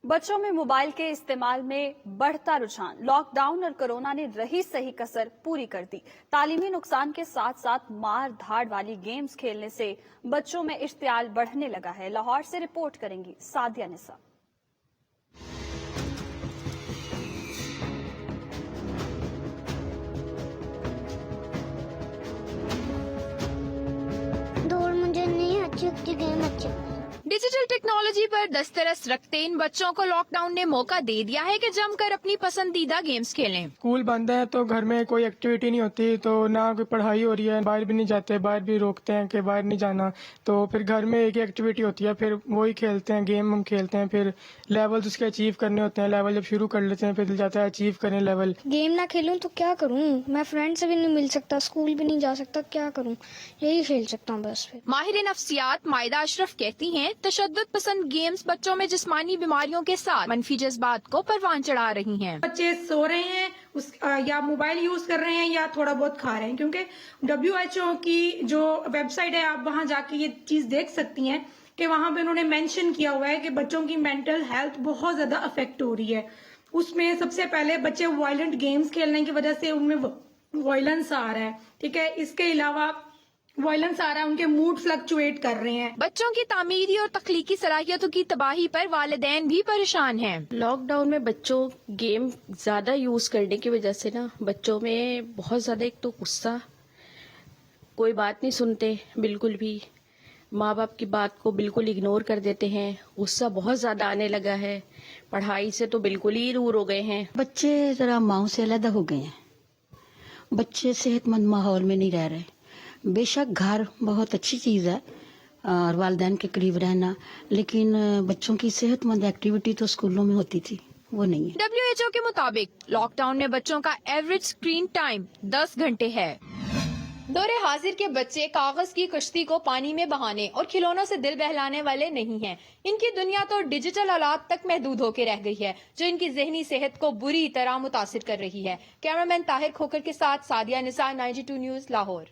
बच्चों में मोबाइल के इस्तेमाल में बढ़ता रुझान, लॉकडाउन और कोरोना ने रही सही कसर पूरी कर दी। तालीमी नुकसान के साथ साथ मार धाड़ वाली गेम्स खेलने से बच्चों में इश्तियाल बढ़ने लगा है। लाहौर से रिपोर्ट करेंगी सादिया निसा। दौड़ मुझे नहीं अच्छी लगती, गेम अच्छी। डिजिटल टेक्नोलॉजी पर दस्तरस रखते इन बच्चों को लॉकडाउन ने मौका दे दिया है कि जमकर अपनी पसंदीदा गेम्स खेलें। स्कूल बंद है तो घर में कोई एक्टिविटी नहीं होती, तो ना कोई पढ़ाई हो रही है, बाहर भी नहीं जाते, बाहर भी रोकते हैं कि बाहर नहीं जाना, तो फिर घर में एक ही एक्टिविटी होती है, फिर वही खेलते हैं, गेम हम खेलते हैं, फिर लेवल उसके अचीव करने होते हैं, लेवल जब शुरू कर लेते हैं फिर दिल जाता है अचीव करें लेवल। गेम ना खेलूं तो क्या करूं, मैं फ्रेंड से भी नहीं मिल सकता, स्कूल भी नहीं जा सकता, क्या करूं, यही खेल सकता हूं बस। फिर माहिर नफ्सियात मायदा अशरफ कहती हैं तशद्दुद पसंद गेम्स बच्चों में जिस्मानी बीमारियों के साथ मनफी जज्बात को परवान चढ़ा रही हैं। बच्चे सो रहे हैं या मोबाइल यूज कर रहे हैं या थोड़ा बहुत खा रहे हैं, क्योंकि WHO की जो वेबसाइट है आप वहां जाके ये चीज देख सकती हैं कि वहां पे उन्होंने मेंशन किया हुआ है कि बच्चों की मेंटल हेल्थ बहुत ज्यादा अफेक्ट हो रही है। उसमें सबसे पहले बच्चे वायलेंट गेम्स खेलने की वजह से उनमें वायलेंस आ रहा है, ठीक है। इसके अलावा वायलेंस आ रहा है, उनके मूड फ्लक्चुएट कर रहे हैं। बच्चों की तामीरी और तख्लीकी सलाहियतों की तबाही पर वालिदैन भी परेशान हैं। लॉकडाउन में बच्चों गेम ज्यादा यूज करने की वजह से ना बच्चों में बहुत ज्यादा, एक तो गुस्सा, कोई बात नहीं सुनते बिल्कुल भी, माँ बाप की बात को बिल्कुल इग्नोर कर देते हैं, गुस्सा बहुत ज्यादा आने लगा है, पढ़ाई से तो बिल्कुल ही दूर हो गए हैं। बच्चे जरा माओ से अलग हो गए हैं, बच्चे सेहतमंद माहौल में नहीं रह रहे। बेशक घर बहुत अच्छी चीज है और वालिदैन के करीब रहना, लेकिन बच्चों की सेहतमंद एक्टिविटी तो स्कूलों में होती थी, वो नहीं है। WHO के मुताबिक लॉकडाउन में बच्चों का एवरेज स्क्रीन टाइम 10 घंटे है। दौरे हाजिर के बच्चे कागज की कश्ती को पानी में बहाने और खिलौनों से दिल बहलाने वाले नहीं हैं। इनकी दुनिया तो डिजिटल औलाद तक महदूद होकर रह गई है, जो इनकी ज़हनी सेहत को बुरी तरह मुतासिर कर रही है। कैमरामैन ताहिर खोकर के साथ सादिया निसा, 92 न्यूज़, लाहौर।